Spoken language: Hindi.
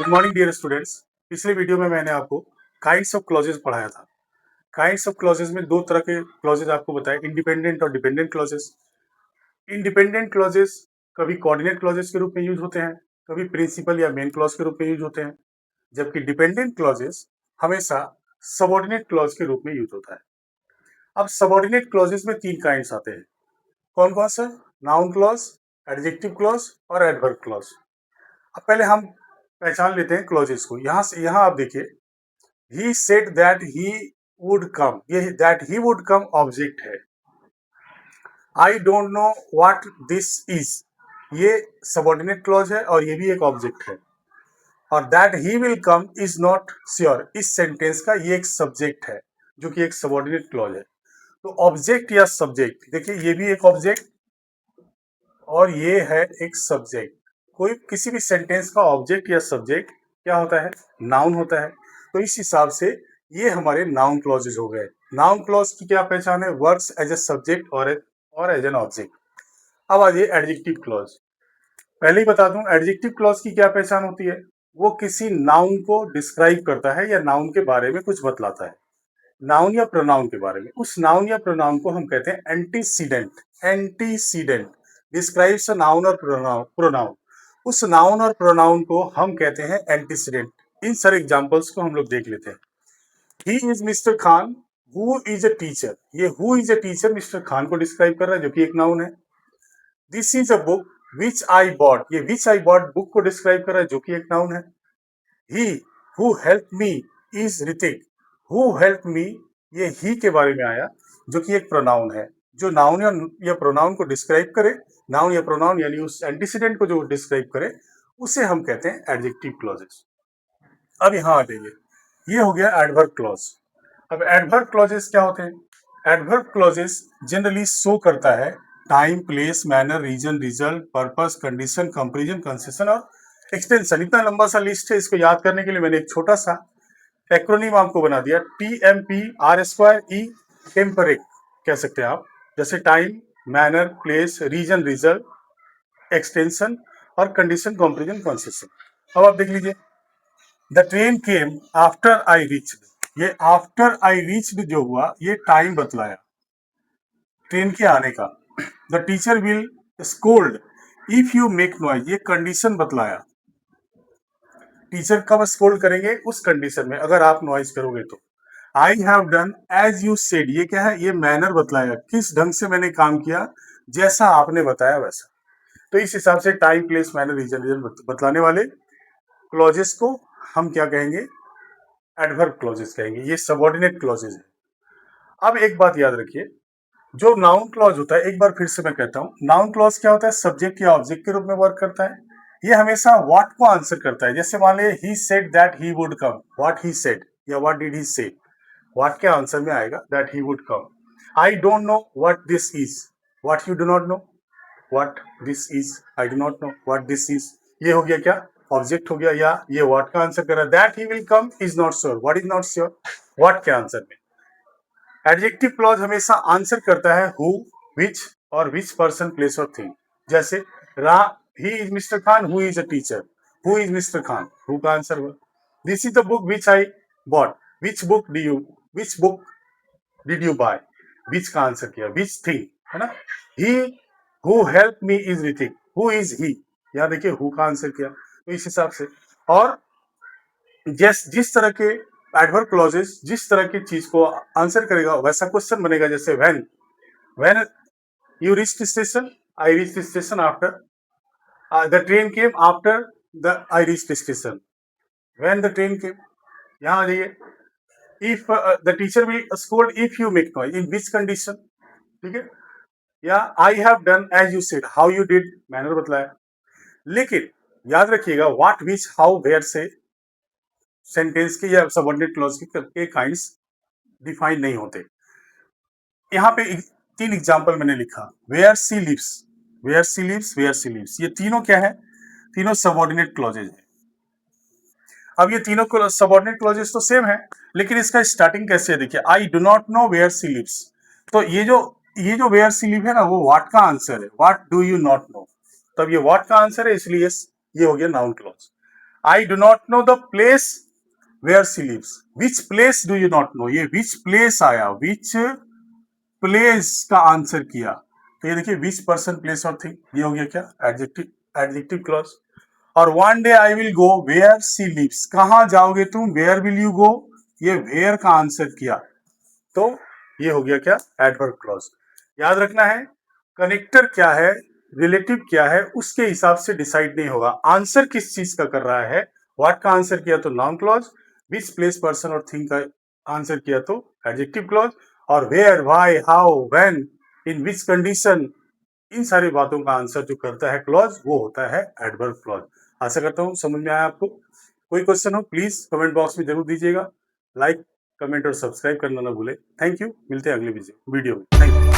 Good morning dear students. पिछले वीडियो में मैंने आपको काइंड्स ऑफ क्लॉजेस पढ़ाया था। काइंड्स ऑफ क्लॉजेस में दो तरह के क्लॉजेस आपको बताए, इंडिपेंडेंट और डिपेंडेंट क्लॉजेस। इंडिपेंडेंट क्लॉजेस कभी कोऑर्डिनेट क्लॉजेस के रूप में यूज होते हैं, कभी प्रिंसिपल या मेन क्लॉज के रूप में यूज होते हैं, जबकि डिपेंडेंट क्लॉजेस हमेशा सबऑर्डिनेट क्लॉज के रूप में यूज होता है। अब सबऑर्डिनेट क्लॉजेस में तीन काइंड्स आते हैं। कौन कौन से? नाउन क्लॉज, एडजेक्टिव क्लॉज और एडवर्ब क्लॉज। अब पहले हम पहचान लेते हैं क्लॉजेस को। यहां आप देखिए, he said that he would come, ये that he would come object है। I don't know what this is, ये सबऑर्डिनेट क्लॉज है और ये भी एक ऑब्जेक्ट है। और that he will come is not sure, इस सेंटेंस का ये एक सब्जेक्ट है जो कि एक सबऑर्डिनेट क्लॉज है। तो ऑब्जेक्ट या सब्जेक्ट, देखिए ये भी एक ऑब्जेक्ट और ये है एक सब्जेक्ट। कोई किसी भी सेंटेंस का ऑब्जेक्ट या सब्जेक्ट क्या होता है? नाउन होता है। तो इस हिसाब से ये हमारे नाउन क्लॉजेज हो गए। नाउन क्लॉज की क्या पहचान है? वर्क्स एज ए सब्जेक्ट और एज एन ऑब्जेक्ट। अब आ जाइए एडजेक्टिव क्लॉज। पहले ही बता दूं, एडजेक्टिव क्लॉज की क्या पहचान होती है? वो किसी नाउन को डिस्क्राइब करता है या नाउन के बारे में कुछ बतलाता है, नाउन या प्रोनाउन के बारे में। उस नाउन या प्रोनाउन को हम कहते हैं antecedent. Antecedent describes a noun और प्रोनाउन। उस नाउन और प्रोनाउन को हम कहते हैं एंटीसीडेंट। इन सारे एग्जांपल्स को हम लोग देख लेते हैं। He is mister Khan who is a teacher, ये who is a teacher mister Khan को डिस्क्राइब कर रहा है जो कि एक नाउन है। This is a book which I bot, ये विच आई बॉट बुक को डिस्क्राइब कर रहा है जो कि एक नाउन है। He who help me is Hrithik, who help me, ये ही के बारे में आया जो कि एक प्रोनाउन है। जो नाउन या प्रोनाउन को डिस्क्राइब करे, नाउन या प्रोनाउन यानी उस एंटीसीडेंट को जो डिस्क्राइब करे, उसे हम कहते हैं एडजेक्टिव क्लॉजेस। अब यहां आ जाइए, ये हो गया एडवर्ब क्लॉज। अब एडवर्ब क्लॉजेस क्या होते हैं? एडवर्ब क्लॉजेस जनरली शो करता है time, place, manner, reason, result, purpose, condition, comparison, concession और एक्सटेंशन। इतना लंबा सा लिस्ट है, इसको याद करने के लिए मैंने एक छोटा सा एक्रोनिम आपको बना दिया, TMPR²E। टेम्परेट कह सकते हैं आप, जैसे time, manner, place, reason, result, extension और कंडीशन, कंपैरिजन, कंसेशन। अब आप देख लीजिए, the train came after I reached, ये आफ्टर आई रीच्ड जो हुआ ये टाइम बतलाया ट्रेन के आने का। The teacher will scold if you make noise, ये कंडीशन बतलाया। टीचर कब स्कोल्ड करेंगे? उस कंडीशन में, अगर आप नॉइज करोगे तो। I have done as you said, ये क्या है? ये मैनर बतलाया, किस ढंग से मैंने काम किया, जैसा आपने बताया वैसा। तो इस हिसाब से time, place, manner, reason, result बतलाने वाले क्लॉजेस को हम क्या कहेंगे? एडवर्ब क्लॉजेस कहेंगे। ये सबऑर्डिनेट क्लॉजेस है। अब एक बात याद रखिए, जो नाउन क्लॉज होता है, एक बार फिर से मैं कहता हूं, नाउन क्लॉज क्या होता है? सब्जेक्ट या ऑब्जेक्ट के रूप में वर्क करता है। ये हमेशा व्हाट को आंसर करता है। जैसे मान लीजिए ही said that he would come, what he said या व्हाट डिड ही से, व्हाट के आंसर में आएगा that he would come. I don't know what this is, what you do not no, what this is, I do not no what this is. ये हो गया क्या? ऑब्जेक्ट हो गया, या ये व्हाट का आंसर कर रहा है। That he will come is not sure, what is not sure, what के आंसर में। एडजेक्टिव क्लॉज हमेशा आंसर करता है हु, विच और विच पर्सन, प्लेस और थिंग। जैसे he is mister Khan who is a teacher, who is mister Khan, who का आंसर हुआ। This is the book which I bought, which book did you buy, which का आंसर किया, विच थिंग, है ना। He who help me is Hrithik, who is he, यहां देखिए हु का आंसर किया। तो इस हिसाब से, और जिस तरह के एडवर्ब क्लॉजेस जिस तरह की चीज को आंसर करेगा वैसा क्वेश्चन बनेगा। जैसे when you reach station, I reach station after the train came, after the I reach station, when the train came. यहां आ जाइए, if the teacher will scold if you make noise, in which condition, ठीक है। या I have done as you said, how you did, manner बतलाया। लेकिन याद रखिएगा, व्हाट, विच, हाउ, वेयर से सेंटेंस के या सबऑर्डिनेट क्लॉज के काइंड्स डिफाइन नहीं होते। यहाँ पे तीन एग्जाम्पल मैंने लिखा, where she lives, where she lives, where she lives, ये तीनों क्या है? तीनों सबऑर्डिनेट क्लॉजेज है। अब ये तीनों सबऑर्डिनेट क्लॉजेज तो सेम है, लेकिन इसका स्टार्टिंग कैसे है? देखिए, I do not know where she lives. तो ये जो वेयर सी लिव है ना, वो व्हाट का आंसर है, what do you not no. तब ये व्हाट का आंसर है, इसलिए ये हो गया noun clause. I do not know the place where she lives. Which place do you not know, ये विच प्लेस आया, विच प्लेस का आंसर किया। तो ये देखिए विच पर्सन प्लेस और थिंग, ये हो गया क्या एडजेक्टिव एडजेक्टिव क्लॉज। और one day I will go where she lives, कहां जाओगे तुम, वेयर विल यू गो, ये वेयर का आंसर किया, तो ये हो गया क्या एडवर्ब क्लॉज। याद रखना है कनेक्टर क्या है, रिलेटिव क्या है, उसके हिसाब से डिसाइड नहीं होगा आंसर किस चीज का कर रहा है। व्हाट का आंसर किया तो noun clause, which place person और थिंग का आंसर किया तो एडजेक्टिव क्लॉज, और where why how when in which condition, इन सारी बातों का आंसर जो करता है क्लॉज वो होता है एडवर्ब क्लॉज। आशा करता हूं समझ में आया आपको। कोई क्वेश्चन हो प्लीज कमेंट बॉक्स में जरूर दीजिएगा। लाइक कमेंट और सब्सक्राइब करना ना भूले। थैंक यू, मिलते हैं अगले वीडियो में। Thank you.